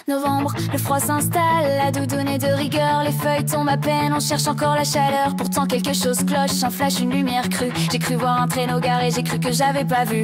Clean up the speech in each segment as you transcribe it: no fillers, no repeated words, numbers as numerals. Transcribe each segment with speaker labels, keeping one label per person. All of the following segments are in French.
Speaker 1: Novembre, le froid s'installe, la doudoune est de rigueur. Les feuilles tombent à peine, on cherche encore la chaleur. Pourtant quelque chose cloche, un flash, une lumière crue. J'ai cru voir un traîneau garé, j'ai cru que j'avais pas vu.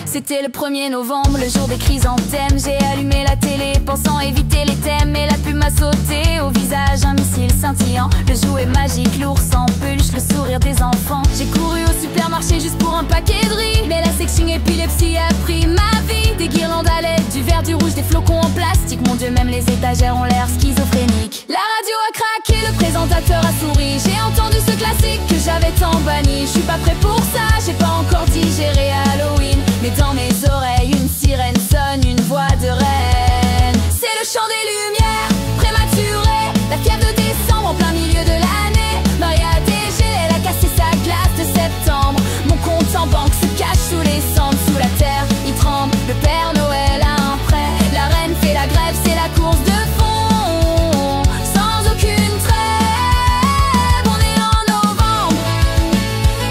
Speaker 1: C'était le 1er novembre, le jour des chrysanthèmes. J'ai allumé la télé, pensant éviter les thèmes. Et la pub m'a sauté au visage, un missile scintillant. Le jouet magique, l'ours en peluche, le sourire des enfants. J'ai couru au supermarché juste pour un paquet de riz. Mais la section épilepsie a pris ma vie. Des guirlandes à LED, du vert, du rouge, des flocons en plastique. Mon Dieu, même les étagères ont l'air schizophréniques. La radio a craqué, le présentateur a souri. J'ai entendu ce classique que j'avais tant banni. Je suis pas prêt pour ça, j'ai pas encore digéré Halloween. Mais dans mes oreilles, une sirène sonne, une voix de reine. C'est le chant des lumières, prématuré. La fièvre de décembre en plein milieu de l'année. Maria a dégelé, elle a cassé sa glace de septembre. Mon compte en banque se cache sous les cendres, sous la terre, il tremble. Le Père Noël a un prêt. La reine fait la grève, c'est la course de fond. Sans aucune trêve, on est en novembre.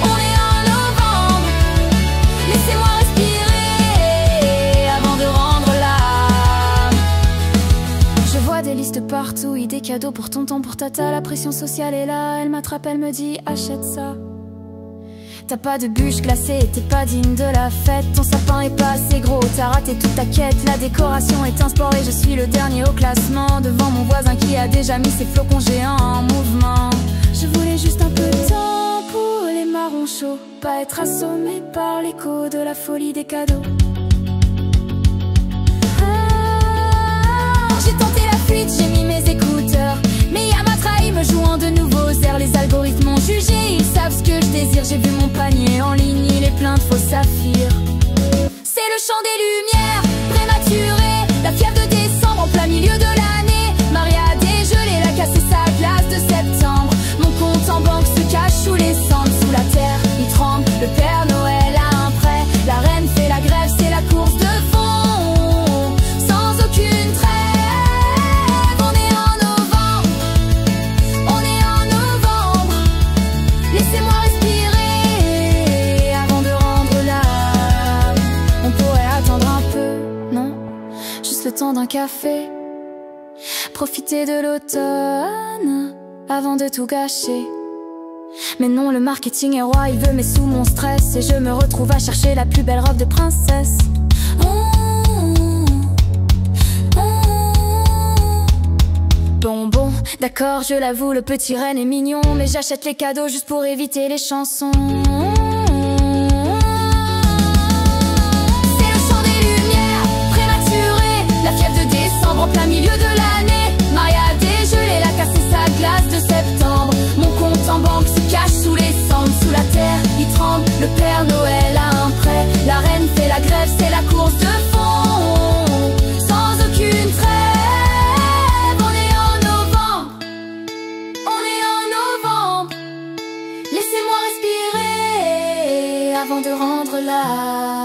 Speaker 1: On est en novembre. Laissez-moi respirer avant de rendre l'âme. Je vois des listes partout, oui, des cadeaux pour tonton, pour tata. La pression sociale est là, elle m'attrape, elle me dit achète ça. T'as pas de bûche glacée, t'es pas digne de la fête. Ton sapin est pas assez gros, t'as raté toute ta quête. La décoration est un sport et je suis le dernier au classement. Devant mon voisin qui a déjà mis ses flocons géants en mouvement. Je voulais juste un peu de temps pour les marrons chauds. Pas être assommé par l'écho de la folie des cadeaux. J'ai tenté la fuite, j'ai mis mes écouteurs. Mais Y'a trahi me jouant de nouveaux airs. Les algorithmes m'ont jugé, ils savent ce que je désire. J'ai vu mon panier en ligne, il est plein de faux saphirs. C'est le chant des lumières, prématuré. La fièvre de décembre en plein milieu de l'année. Maria a dégelé, elle a cassé sa glace de septembre. Mon compte en banque se cache sous les cendres, sous la terre, il tremble. Le Père Noël a un prêt. La reine fait la grève, c'est la course de fond. Sans aucune trêve. Laissez-moi respirer avant de rendre l'âme. On pourrait attendre un peu, non? Juste le temps d'un café. Profiter de l'automne avant de tout gâcher. Mais non, le marketing est roi, il veut mes sous, mon stress. Et je me retrouve à chercher la plus belle robe de princesse. Bon, d'accord, je l'avoue, le petit renne est mignon. Mais j'achète les cadeaux juste pour éviter les chansons. C'est le chant des lumières, prématuré. La fièvre de décembre en plein milieu de l'année. Maria a dégelé, elle a cassé sa glace de septembre. Mon compte en banque se cache sous les cendres, sous la terre, il tremble. Le Père Noël a un prêt. La reine fait la grève, c'est la course de fond. Sans aucune trêve. Laissez-moi respirer avant de rendre l'âme.